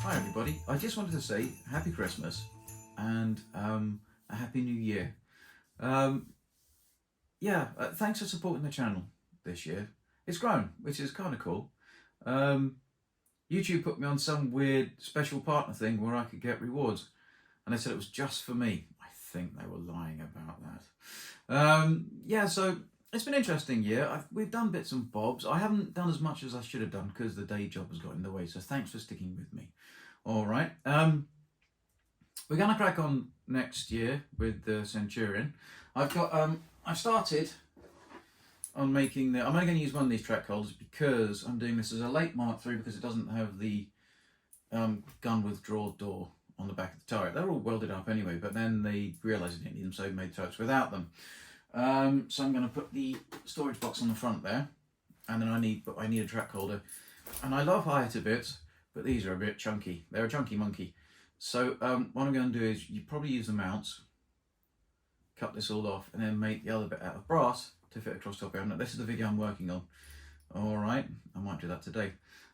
Hi everybody, I just wanted to say Happy Christmas and a Happy New Year. Thanks for supporting the channel this year. It's grown, which is kind of cool. YouTube put me on some weird special partner thing where I could get rewards, and they said it was just for me. I think they were lying about that. So it's been an interesting year. We've done bits and bobs. I haven't done as much as I should have done because the day job has got in the way, so thanks for sticking with me. All right, we're going to crack on next year with the Centurion. I've started on making I'm only going to use one of these track holders because I'm doing this as a late Mark III because it doesn't have the gun withdraw door on the back of the turret. They're all welded up anyway, but then they realised they didn't need them, so they made turrets without them. So I'm going to put the storage box on the front there, and then I need a track holder. And I love Hyatt a bit, but these are a bit chunky. They're a chunky monkey. So what I'm going to do is you probably use the mounts, cut this all off, and then make the other bit out of brass to fit across top here. This is the video I'm working on. All right, I might do that today.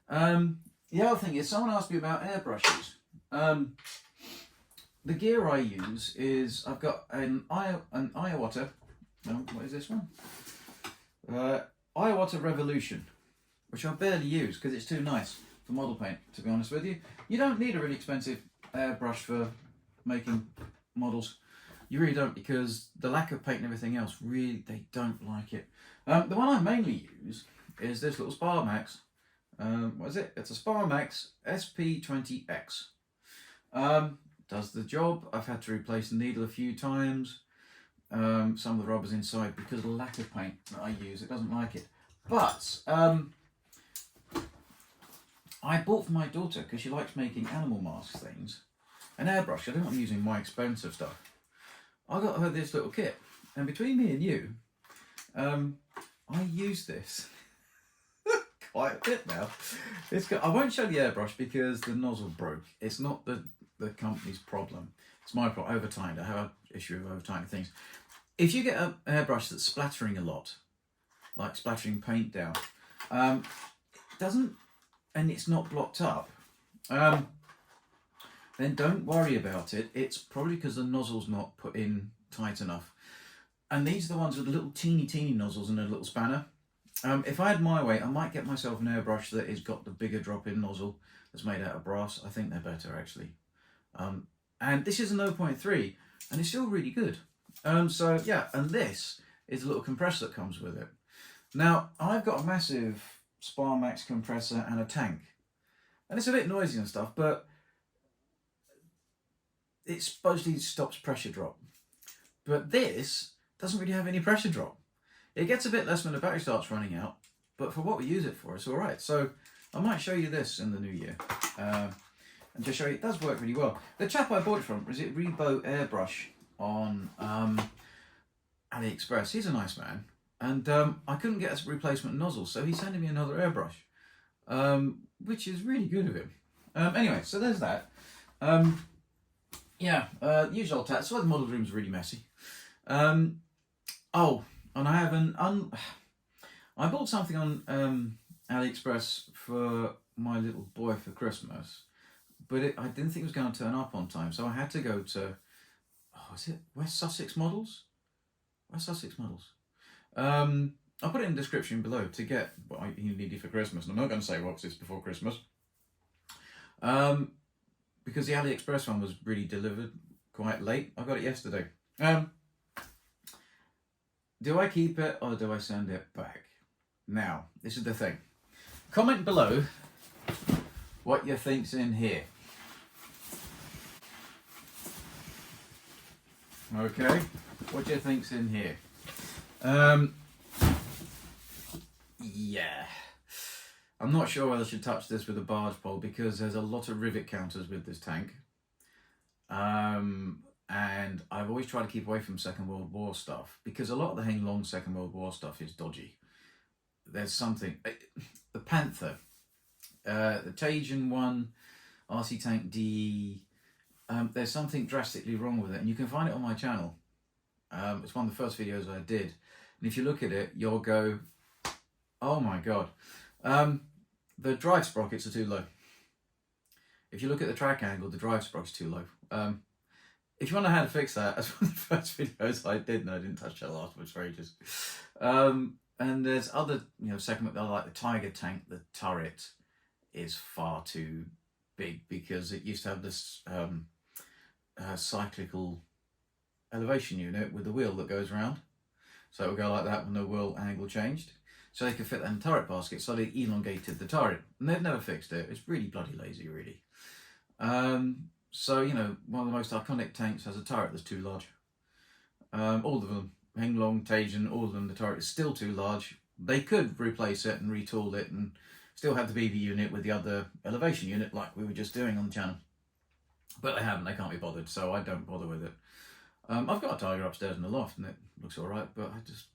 The other thing is someone asked me about airbrushes. The gear I use is I've got an Iwata. No, what is this one? Iwata Revolution, which I barely use because it's too nice for model paint, to be honest with you. You don't need a really expensive airbrush for making models. You really don't, because the lack of paint and everything else, really, they don't like it. The one I mainly use is this little Sparmax. What is it? It's a Sparmax SP20X. Does the job. I've had to replace the needle a few times. Some of the rubber's inside because of the lack of paint that I use. It doesn't like it. But I bought for my daughter, because she likes making animal mask things, an airbrush. I don't want to using my expensive stuff. I got her this little kit, and between me and you, I use this quite a bit now. I won't show the airbrush because the nozzle broke. It's not the company's problem. It's my problem. Over-timed. I have an issue of over-timing things. If you get an airbrush that's splattering a lot, like splattering paint down, it doesn't, and it's not blocked up, then don't worry about it. It's probably because the nozzle's not put in tight enough. And these are the ones with the little teeny nozzles and a little spanner. If I had my way, I might get myself an airbrush that has got the bigger drop-in nozzle that's made out of brass. I think they're better, actually. And this is a 0.3, and it's still really good. And this is a little compressor that comes with it. Now, I've got a massive Sparmax compressor and a tank, and it's a bit noisy and stuff, but it supposedly stops pressure drop. But this doesn't really have any pressure drop. It gets a bit less when the battery starts running out, but for what we use it for, it's all right. So I might show you this in the new year, and just show you it does work really well. The chap I bought it from, is it RiBO Airbrush on AliExpress. He's a nice man, and I couldn't get a replacement nozzle, so he sent me another airbrush, which is really good of him. Anyway, so there's that. Usual tat. So the model room's really messy. And I have I bought something on AliExpress for my little boy for Christmas, but I didn't think it was going to turn up on time, so I had to go to is it West Sussex Models? West Sussex Models. I'll put it in the description below to get what you needed for Christmas. And I'm not going to say what, because it's before Christmas. Because the AliExpress one was really delivered quite late. I got it yesterday. Do I keep it or do I send it back? Now, this is the thing. Comment below what you think's in here. Okay, what do you think's in here? Yeah. I'm not sure whether I should touch this with a barge pole because there's a lot of rivet counters with this tank. And I've always tried to keep away from Second World War stuff because a lot of the Heng Long Second World War stuff is dodgy. There's something, the Panther, the Tajan one, RC Tank D, there's something drastically wrong with it, and you can find it on my channel. It's one of the first videos I did, and if you look at it, you'll go, oh my god. The drive sprockets are too low. if you look at the track angle, the drive sprock's too low. If you want to know how to fix that, that's one of the first videos I did, and I didn't touch that afterwards for ages. And there's other, segment that I like. The Tiger tank, the turret is far too big because it used to have this cyclical elevation unit with the wheel that goes around. So it would go like that when the wheel angle changed. So they could fit that in the turret basket, so they elongated the turret. And they've never fixed it. It's really bloody lazy, really. So, one of the most iconic tanks has a turret that's too large. All of them, Heng Long, Tajan, all of them, the turret is still too large. They could replace it and retool it and still have the BB unit with the other elevation unit like we were just doing on the channel. But they haven't, they can't be bothered, so I don't bother with it. I've got a Tiger upstairs in the loft and it looks alright, but I just...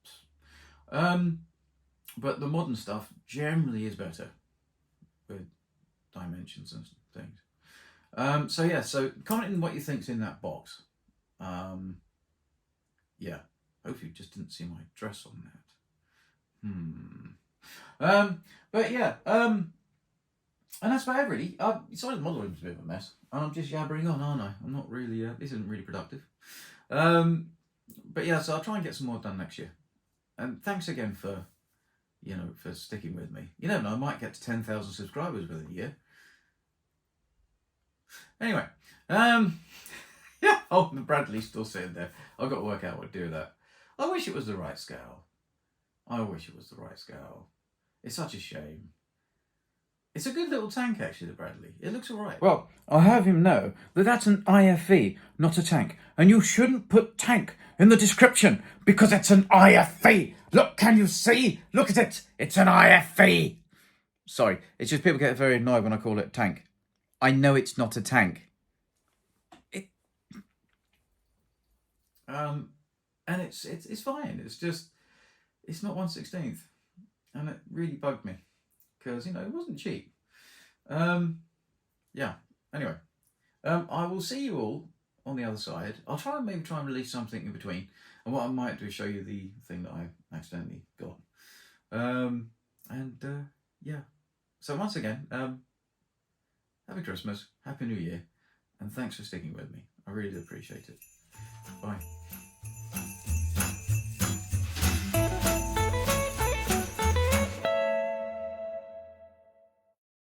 but the modern stuff generally is better with dimensions and things. So comment on what you think's in that box. Yeah, hopefully you just didn't see my address on that. But yeah, and that's about it really. Sorry, the model room's a bit of a mess. I'm just yabbering on, aren't I? I'm not really, this isn't really productive. But yeah, so I'll try and get some more done next year. And thanks again for, for sticking with me. You never know, I might get to 10,000 subscribers within a year. Anyway, yeah, oh, the Bradley's still sitting there. I've got to work out what to do with that. I wish it was the right scale. I wish it was the right scale. It's such a shame. It's a good little tank, actually, the Bradley. It looks all right. Well, I'll have him know that that's an IFE, not a tank. And you shouldn't put tank in the description because it's an IFE. Look, can you see? Look at it. It's an IFE. Sorry, it's just people get very annoyed when I call it tank. I know it's not a tank. And it's fine. It's just, it's not 1/16th. And it really bugged me because, it wasn't cheap. Yeah, anyway, I will see you all on the other side. I'll maybe try and release something in between. And what I might do is show you the thing that I accidentally got. Yeah. So once again, Happy Christmas, Happy New Year, and thanks for sticking with me. I really do appreciate it. Bye.